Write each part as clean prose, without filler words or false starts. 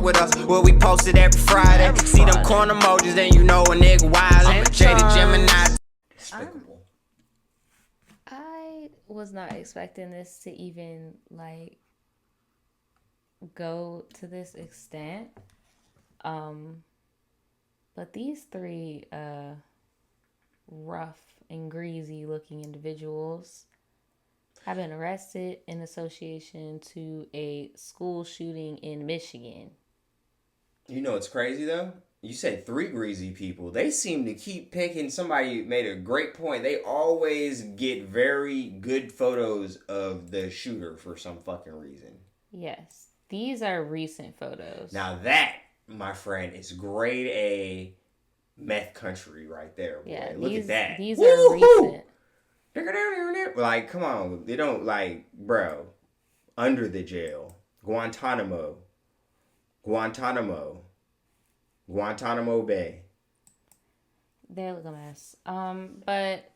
with us, where we posted every Friday. See them corn emojis, then you know a nigga wildin'. Jaded Gemini. Despicable. I was not expecting this to even like go to this extent. But these three rough and greasy looking individuals have been arrested in association to a school shooting in Michigan. You know what's crazy though? You said three greasy people. They seem to keep picking. Somebody made a great point. They always get very good photos of the shooter for some fucking reason. Yes. These are recent photos. Now that, my friend, is grade A meth country right there, boy. Yeah, Look at that. These are recent. Like, come on. They don't, like, bro. Under the jail. Guantanamo Bay. They look a mess. But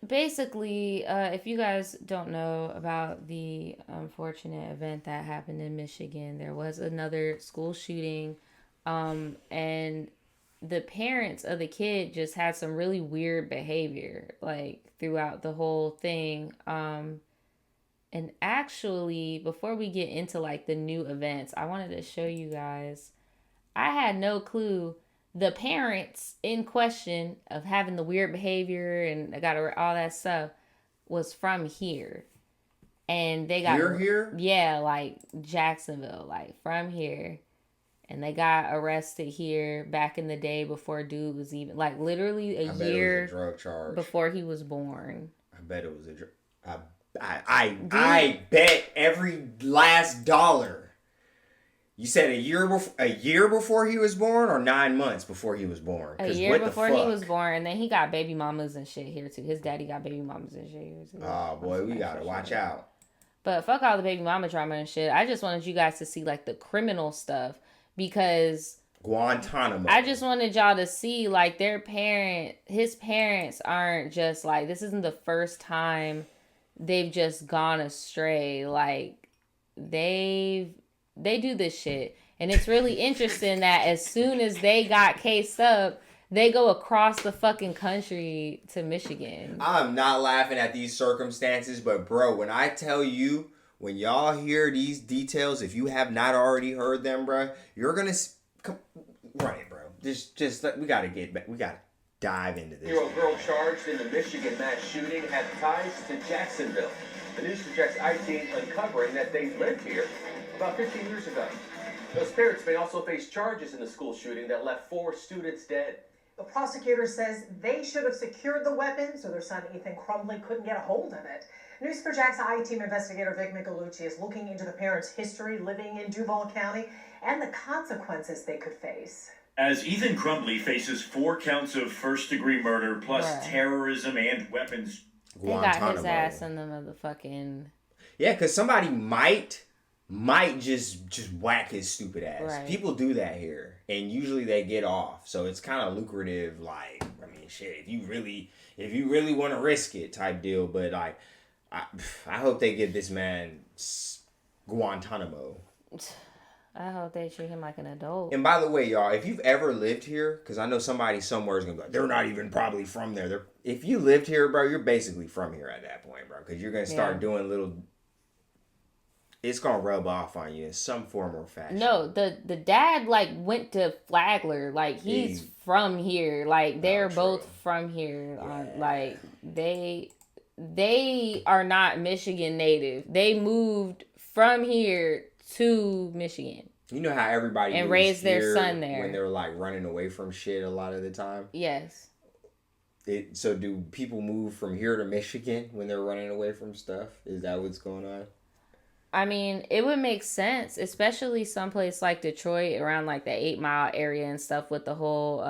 basically, if you guys don't know about the unfortunate event that happened in Michigan, there was another school shooting, and the parents of the kid just had some really weird behavior, like, throughout the whole thing. And actually, before we get into, like, the new events, I wanted to show you guys, I had no clue the parents in question of having the weird behavior and all that stuff was from here. And they got... Here? Yeah, like, Jacksonville, like, from here. And they got arrested here back in the day before dude was even, like, literally a year it was a drug charge before he was born. I bet it was a drug. I bet every last dollar. You said a year before he was born, or 9 months before he was born? A year before he was born, and then he got baby mamas and shit here too. His daddy got baby mamas and shit here too. Oh boy, we gotta watch out. But fuck all the baby mama drama and shit. I just wanted you guys to see like the criminal stuff, because Guantanamo. I just wanted y'all to see like his parents aren't just like, this isn't the first time they've just gone astray. Like they do this shit. And it's really interesting that as soon as they got cased up, they go across the fucking country to Michigan. I'm not laughing at these circumstances, but bro, when I tell you, when y'all hear these details, if you have not already heard them, bro, you're gonna run it, bro. Just we gotta get back. We gotta dive into this. Year-old girl charged in the Michigan mass shooting had ties to Jacksonville. The news projects I-Team uncovering that they lived here about 15 years ago. Those parents may also face charges in the school shooting that left 4 students dead. The prosecutor says they should have secured the weapon so their son Ethan Crumbley couldn't get a hold of it. News for Jack's I-Team investigator Vic Michelucci is looking into the parents' history living in Duval County and the consequences they could face. As Ethan Crumbley faces 4 counts of first-degree murder plus terrorism and weapons. They got his ass in the motherfucking... Yeah, because somebody might just whack his stupid ass. Right. People do that here, and usually they get off. So it's kind of lucrative. Like, I mean, shit, if you really want to risk it, type deal. But like, I hope they give this man Guantanamo. I hope they treat him like an adult. And by the way, y'all, if you've ever lived here, because I know somebody somewhere is gonna be like, they're not even probably from there. If you lived here, bro, you're basically from here at that point, bro. Because you're gonna start doing little. It's gonna rub off on you in some form or fashion. No, the dad like went to Flagler, like he's from here, like they're both from here. Yeah. Like they are not Michigan native. They moved from here to Michigan. You know how everybody and raised their son there when they're like running away from shit a lot of the time. Yes. So do people move from here to Michigan when they're running away from stuff? Is that what's going on? I mean, it would make sense, especially someplace like Detroit, around like the 8 Mile area and stuff, with the whole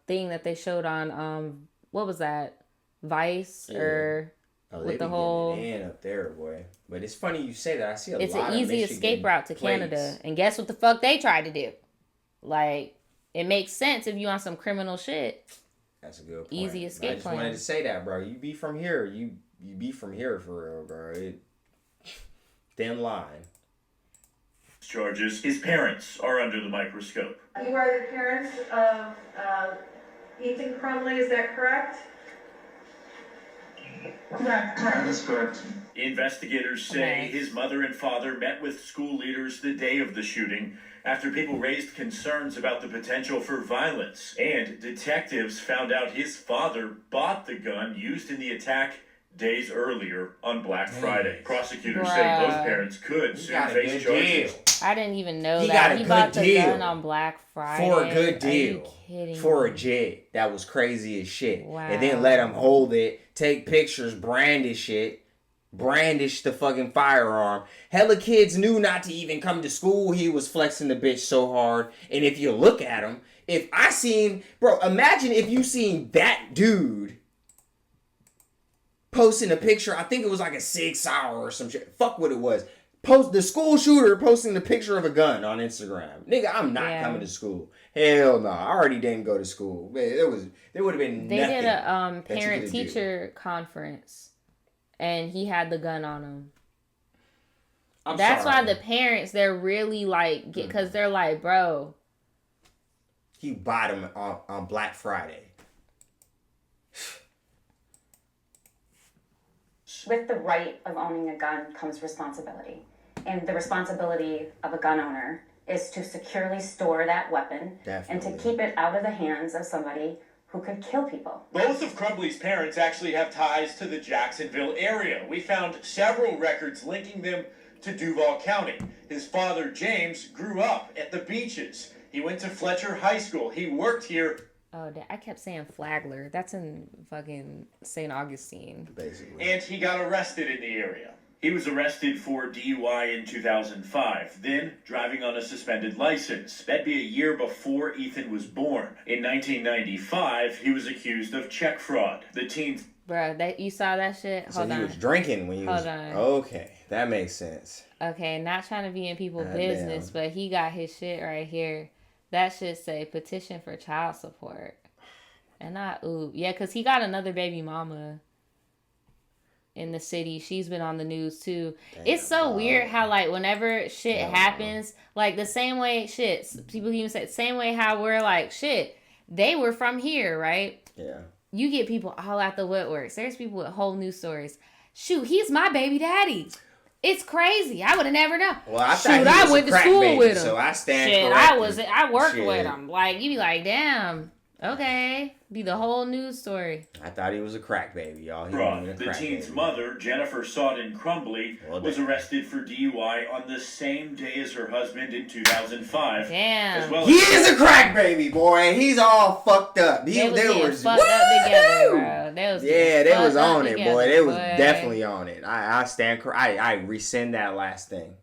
thing that they showed on what was that, Vice? Or with the whole up there, boy. But it's funny you say that. I see it's lot an of easy Michigan escape route to plates. Canada, and guess what the fuck they tried to do? Like, it makes sense if you on some criminal shit. That's a good point. Easy escape I just plan. wanted to say that, bro. You be from here. You be from here for real, bro. Thin line. charges. His parents are under the microscope. You are the parents of Ethan Crumbley, is that correct? That is correct. Investigators say his mother and father met with school leaders the day of the shooting after people raised concerns about the potential for violence. And detectives found out his father bought the gun used in the attack days earlier on Black Friday. Prosecutors say both parents could soon face charges. I didn't even know He that. got a He good bought the deal gun on Black Friday. For a good deal. Are you kidding For me? a jet. That was crazy as shit. Wow. And then let him hold it, take pictures, brandish it, brandish the fucking firearm. Hella kids knew not to even come to school. He was flexing the bitch so hard. And if you look at him, if I seen, bro, imagine if you seen that dude posting a picture, I think it was like a 6 hour or some shit. Fuck what it was. Post the school shooter posting the picture of a gun on Instagram. Nigga, I'm not coming to school. Hell no. I already didn't go to school. Man, there would have been They nothing did a that you parent could teacher conference, and he had the gun on him. I'm That's sorry. why the parents, they're really like, because they're like, bro. He bought him on Black Friday. With the right of owning a gun comes responsibility. And the responsibility of a gun owner is to securely store that weapon and to keep it out of the hands of somebody who could kill people. Both of Crumbley's parents actually have ties to the Jacksonville area. We found several records linking them to Duval County. His father, James, grew up at the beaches. He went to Fletcher High School. He worked here. Oh, I kept saying Flagler. That's in fucking St. Augustine. Basically. And he got arrested in the area. He was arrested for DUI in 2005, then driving on a suspended license. That'd be a year before Ethan was born. In 1995, he was accused of check fraud. The teen's... Bruh, you saw that shit? So Hold he on. was drinking when he was... Hold on. Okay, that makes sense. Okay, not trying to be in people's business, but he got his shit right here. That should say petition for child support. And not, ooh. Yeah, because he got another baby mama in the city. She's been on the news too. Damn, it's so weird how like whenever shit happens, like the same way people even say the same way how we're like shit, they were from here, right? Yeah. You get people all out the woodworks. There's people with whole news stories. Shoot, he's my baby daddy. It's crazy. I would have never known. Well, I thought I went to school with him. So I stand corrected. I worked with him. Like you be like, damn. Okay, be the whole news story. I thought he was a crack baby, y'all. The teen's mother, Jennifer Sawden Crumbley, was arrested for DUI on the same day as her husband in 2005. Damn. He is a crack baby, boy. He's all fucked up. They was fucked up together, bro. They was on it, boy. They was definitely on it. I rescind that last thing.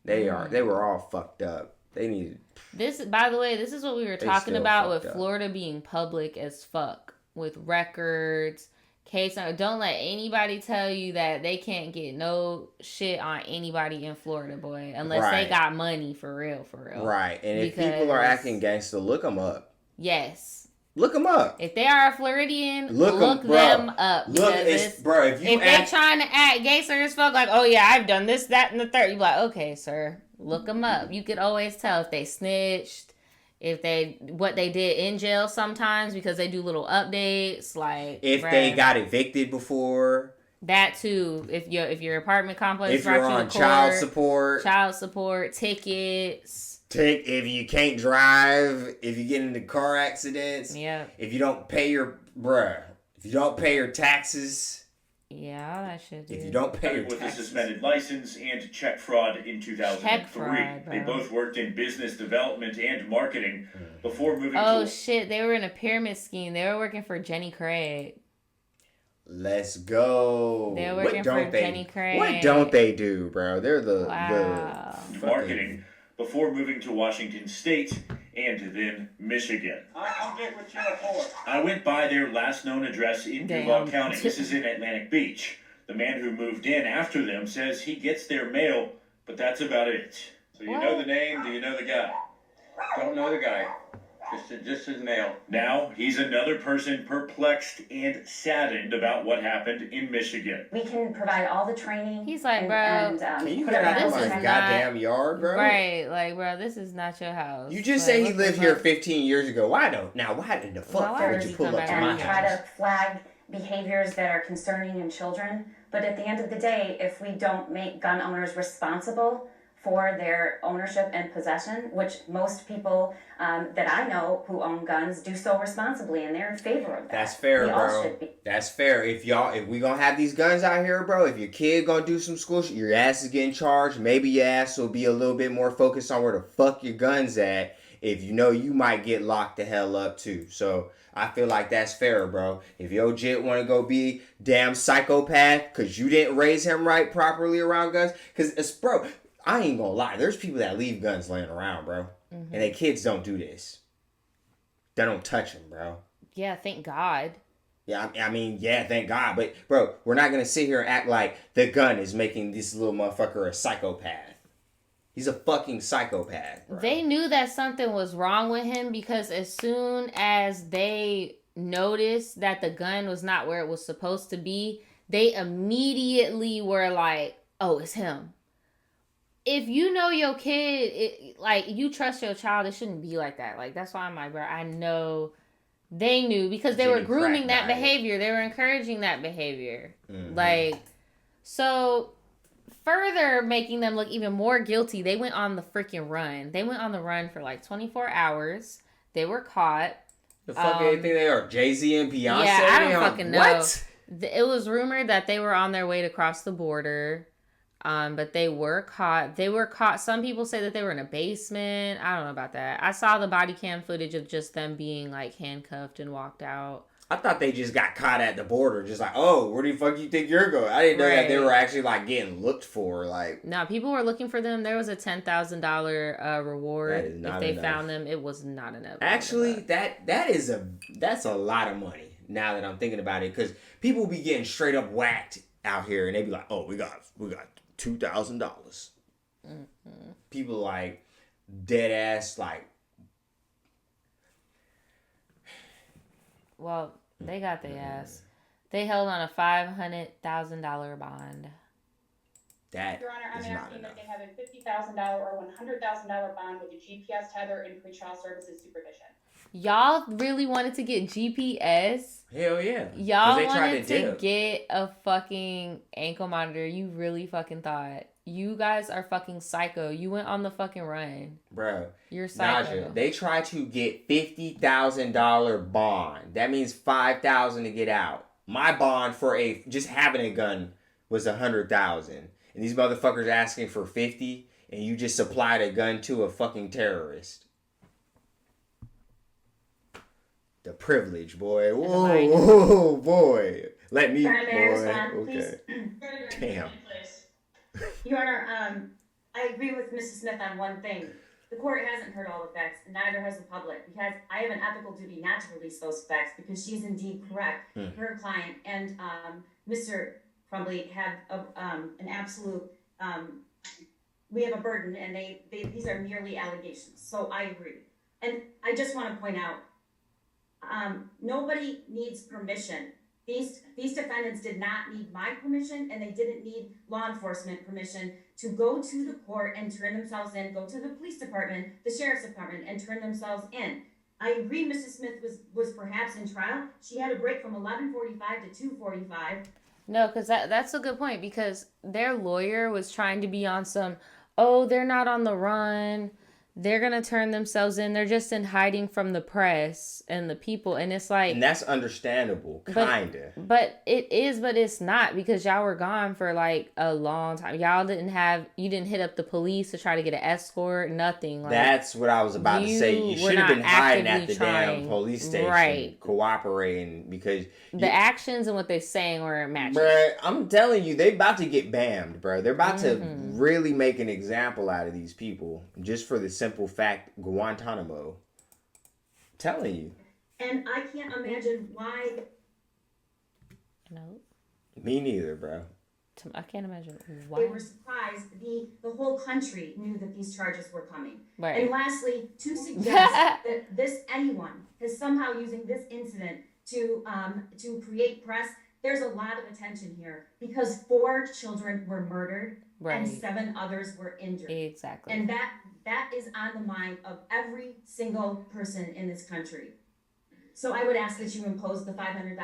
They were all fucked up. They needed. This, by the way, this is what we were talking about with Florida being public as fuck with records. Case, don't let anybody tell you that they can't get no shit on anybody in Florida, boy, unless they got money for real. Right, and if people are acting gangster, look them up. Yes. Look them up. If they are a Floridian, look them up. Look, bro. If they're trying to act gangster as fuck, like, oh yeah, I've done this, that, and the third, you be like, okay, sir, look them up. You could always tell if they snitched, what they did in jail sometimes because they do little updates, like if they got evicted before. That too. If your apartment complex, if you're on child support, tickets. If you can't drive, if you get into car accidents, if you don't pay your taxes, all that shit. If you don't pay your taxes, with a suspended license and check fraud in 2003, they both worked in business development and marketing before moving. Oh shit! They were in a pyramid scheme. They were working for Jenny Craig. Let's go. They're working for Jenny Craig. What don't they do, bro? They're the marketing. Before moving to Washington State and then Michigan. I'll get what you're for. I went by their last known address in Duval County. This is in Atlantic Beach. The man who moved in after them says he gets their mail, but that's about it. So you know the name, do you know the guy? Don't know the guy. Just as nail. Now, he's another person perplexed and saddened about what happened in Michigan. We can provide all the training. He's like, bro, Can you put get out of everything my else goddamn yard, bro? Right, like, bro, this is not your house. You just Like, say he what the lived here fuck? 15 years ago. Why in the fuck why would would you you pull come up back to and my and try house? to flag behaviors that are concerning in children. But at the end of the day, if we don't make gun owners responsible for their ownership and possession, which most people that I know who own guns do so responsibly, and they're in favor of that. That's fair, we all bro. should be. That's fair. If we gonna have these guns out here, bro, if your kid gonna do some school shit, your ass is getting charged, maybe your ass will be a little bit more focused on where the fuck your gun's at, if you know you might get locked the hell up too. So I feel like that's fair, bro. If your jit wanna go be damn psychopath cause you didn't raise him right properly around guns, cause it's, bro, I ain't gonna lie, there's people that leave guns laying around, bro. And their kids don't do this. They don't touch them, bro. Yeah, thank God. Yeah, I mean, yeah, thank God. But, bro, we're not going to sit here and act like the gun is making this little motherfucker a psychopath. He's a fucking psychopath, bro. They knew that something was wrong with him because as soon as they noticed that the gun was not where it was supposed to be, they immediately were like, oh, it's him. If you know your kid, like, you trust your child, it shouldn't be like that. Like, that's why I'm like, bro, I know they knew because they were grooming that behavior. They were encouraging that behavior. Like, so further making them look even more guilty, they went on the freaking run. They went on the run for like 24 hours. They were caught. The fuck do they think they are? Jay-Z and Beyonce? Yeah, I don't fucking know. What? It was rumored that they were on their way to cross the border. But they were caught. Some people say that they were in a basement. I don't know about that. I saw the body cam footage of just them being like handcuffed and walked out. I thought they just got caught at the border. Just like, oh, where the fuck you think you're going? I didn't know that they were actually like getting looked for. Like, no, people were looking for them. There was a $10,000 reward if they found them. It was not enough. Actually, that's a lot of money. Now that I'm thinking about it, because people be getting straight up whacked out here, and they be like, oh, we got $2,000. People like dead ass like. Well, they got their ass. They held on a $500,000 bond. That Your Honor, I'm is not asking enough. that they have a $50,000 or $100,000 bond with a GPS tether and pretrial services supervision. Y'all really wanted to get GPS? Hell yeah. Y'all wanted to get a fucking ankle monitor. You really fucking thought. You guys are fucking psycho. You went on the fucking run. Bro. You're psycho. Nadja, they tried to get $50,000 bond. That means $5,000 to get out. My bond for just having a gun was $100,000. And these motherfuckers asking for $50,000 and you just supplied a gun to a fucking terrorist. The privilege, boy. Whoa, boy. Let me, boy. Okay. Damn. Your Honor, I agree with Mrs. Smith on one thing. The court hasn't heard all the facts, and neither has the public, because I have an ethical duty not to release those facts, because she's indeed correct. Her client and Mr. Crumbley have an absolute, we have a burden, and these are merely allegations. So I agree. And I just want to point out, nobody needs permission. These defendants did not need my permission, and they didn't need law enforcement permission to go to the court and turn themselves in, go to the police department, the sheriff's department, and turn themselves in. I agree Mrs. Smith was perhaps in trial. She had a break from 11:45 to 2:45. No, because that's a good point, because their lawyer was trying to be on some, oh, they're not on the run. They're going to turn themselves in. They're just in hiding from the press and the people. And it's like... And that's understandable, kind of. But it is, but it's not, because y'all were gone for like a long time. Y'all you didn't hit up the police to try to get an escort, nothing. Like, that's what I was about to say. You should have been hiding at the damn police station. Right. Cooperating, because... The actions and what they're saying were matching. Bruh, I'm telling you, they about to get bammed, bro. They're about to really make an example out of these people. Just for the simple fact, Guantanamo. I'm telling you. And I can't imagine why... No. Me neither, bro. I can't imagine They why. were surprised. The whole country knew that these charges were coming. Right. And lastly, to suggest that anyone is somehow using this incident to create press, there's a lot of attention here because 4 children were murdered and 7 others were injured. Exactly. And that is on the mind of every single person in this country. So I would ask that you impose the $500,000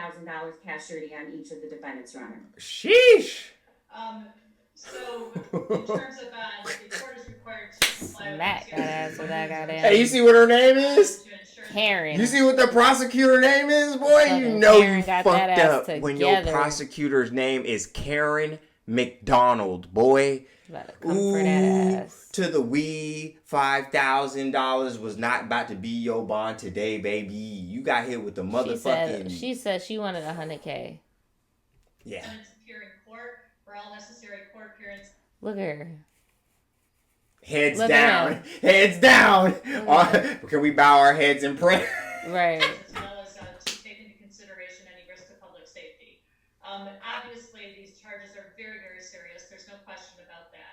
cash surety on each of the defendants, Your Honor. Sheesh. So in terms of the court is required to comply Smack that ass with that goddamn. Hey, you see what her name is? Karen. You see what the prosecutor name is, boy? You know Karen you got fucked that ass up when your together. prosecutor's name is Karen McDonald, boy. Ooh, that ass. To the wee $5,000 was not about to be your bond today, baby. You got hit with the motherfucking. She said she wanted $100K. Yeah. appear in court for all necessary court appearances. Look at her. Heads Look down. at Heads down. Can we bow our heads in prayer? Right. As well as to take into consideration any risk to public safety. Obviously, these charges are very, very serious. There's no question about that.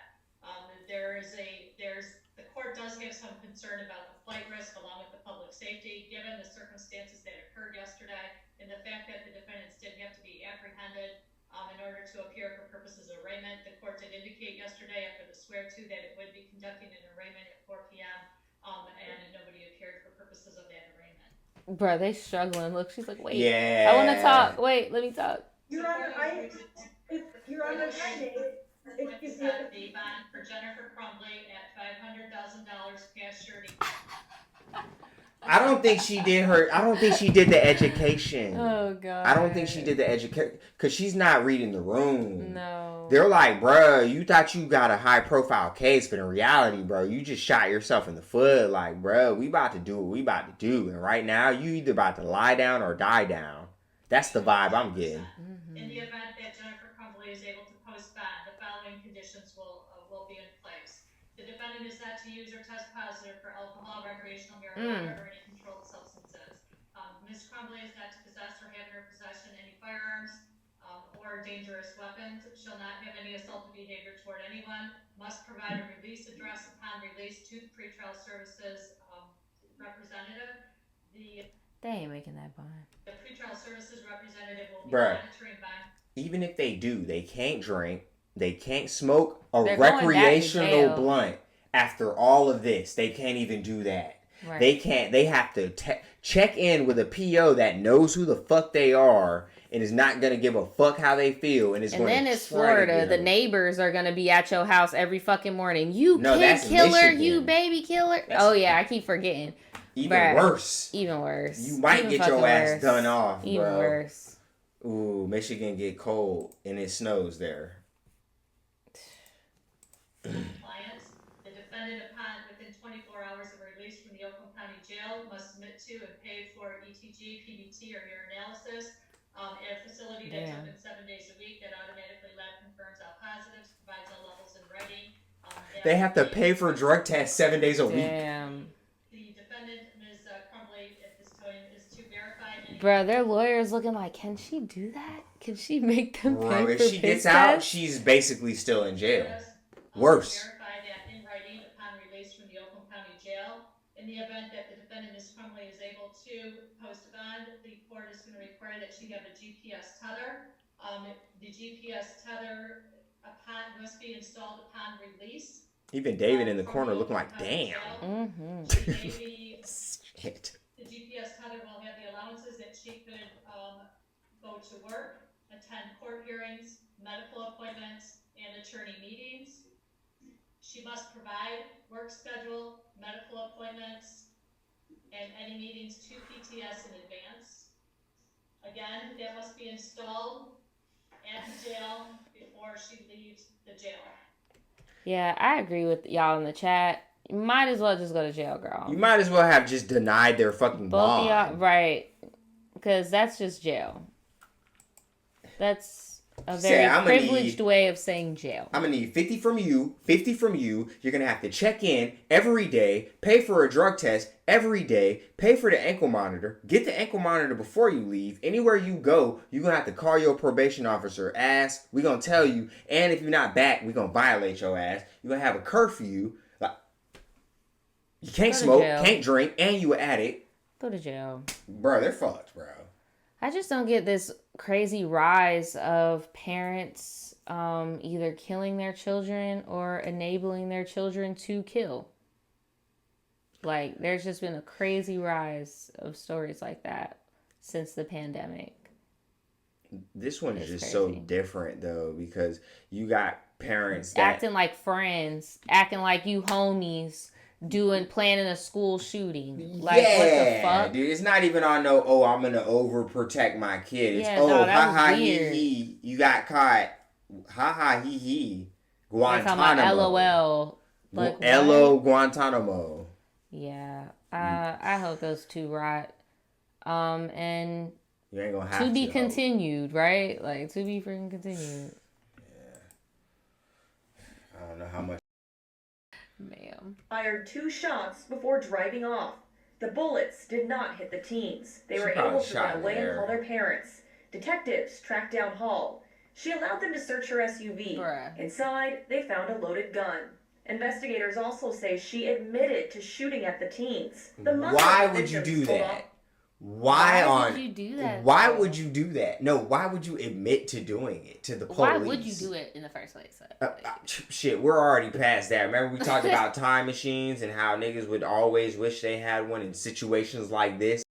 The court does have some concern about the flight risk along with the public safety, given the circumstances that occurred yesterday and the fact that the defendants did have to be apprehended in order to appear for purposes of arraignment. The court did indicate yesterday after the swear-to that it would be conducting an arraignment at 4 p.m. And nobody appeared for purposes of that arraignment. Bruh, they struggling. Look, she's like, wait. Yeah. I want to talk. Wait, let me talk. Your Honor, Your Honor, The bond for Jennifer Crumbley at $500,000 cash surety. I don't think she did the education. Oh, God. I don't think she did the education because she's not reading the room. No. They're like, bruh, you thought you got a high profile case, but in reality, bro, you just shot yourself in the foot. Like, bruh, we about to do what we about to do. And right now, you either about to lie down or die down. That's the vibe I'm getting. In the event that Jennifer Crumbley is able to post bond, the following conditions will be in place. The defendant is not to use or test positive for alcohol, recreational marijuana, or any controlled substances. Ms. Crumbley is not to possess or have in her possession any firearms or dangerous weapons. Shall not have any assaultive behavior toward anyone. Must provide a release address upon release to the pretrial services representative. They ain't making that bond. The pretrial services representative will be Bruh. monitoring bond. Even if they do, they can't drink, they can't smoke a They're going back to recreational jail. blunt. After all of this, they can't even do that. Right. They can't. They have to check in with a PO that knows who the fuck they are and is not gonna give a fuck how they feel and is And going then to it's try to Florida. get The them. neighbors are gonna be at your house every fucking morning. You No, kid that's killer, Michigan. you baby killer. Oh yeah, I keep forgetting. Even Bruh. worse. Even worse. You might Even get fucking your ass worse. done off, Even bro. worse. Ooh, Michigan get cold and it snows there. Compliance. The defendant, upon within 24 hours of release from the Oakland County Jail, must submit to and pay for ETG, PBT, or urinalysis at a facility that's Damn. open 7 days a week that automatically lab confirms all positives, provides all levels in writing. They have to pay for drug tests 7 days a week. Damn. The defendant, Ms. Crumbley, at this time is to verify any. Bro, their lawyer's looking like, can she do that? Can she make them pay Bro, for if she piss gets out, tests? she's basically still in jail. um, Worse. Verify that in writing upon release from the Oakland County Jail. In the event that the defendant, Ms. Crumbley, is able to post a bond, the court is going to require that she have a GPS tether. The GPS tether must be installed upon release. Even David in the corner looking like, damn. Mm-hmm. Shit. The GPS tether will have the allowances that she could go to work, attend court hearings, medical appointments, and attorney meetings. She must provide work schedule, medical appointments, and any meetings to PTS in advance. Again, that must be installed at the jail before she leaves the jail. Yeah, I agree with y'all in the chat. You might as well just go to jail, girl. You might as well have just denied their fucking Both of bond. y'all, right? Because that's just jail. That's a very privileged way of saying jail. I'm going to need 50 from you, 50 from you. You're going to have to check in every day, pay for a drug test every day, pay for the ankle monitor, get the ankle monitor before you leave. Anywhere you go, you're going to have to call your probation officer, ask. We're going to tell you. And if you're not back, we're going to violate your ass. You're going to have a curfew. Like, you can't smoke, can't drink, and you an addict. Go to jail. Bro, they're fucked, bro. I just don't get this crazy rise of parents either killing their children or enabling their children to kill. Like, there's just been a crazy rise of stories like that since the pandemic. This one is just so different, though, because you got parents that... acting like friends, acting like you homies, planning a school shooting. Like, yeah, what the fuck? Dude, it's not even on no, oh, I'm gonna overprotect my kid. It's, haha, hee hee, you got caught. Haha, hee hee. Guantanamo. LOL. Like, LO Guantanamo. Yeah. I hope those two rot. And you ain't gonna have to be continued, right? Like, to be freaking continued. Yeah. I don't know how much. Ma'am. Fired 2 shots before driving off. The bullets did not hit the teens. They were able to run away and call their parents. Detectives tracked down Hall. She allowed them to search her SUV. Bruh. Inside, they found a loaded gun. Investigators also say she admitted to shooting at the teens. Why would you do that? Why would you do that? Why would you do that? No, why would you admit to doing it to the police? Why would you do it in the first place? Shit, we're already past that. Remember we talked about time machines and how niggas would always wish they had one in situations like this?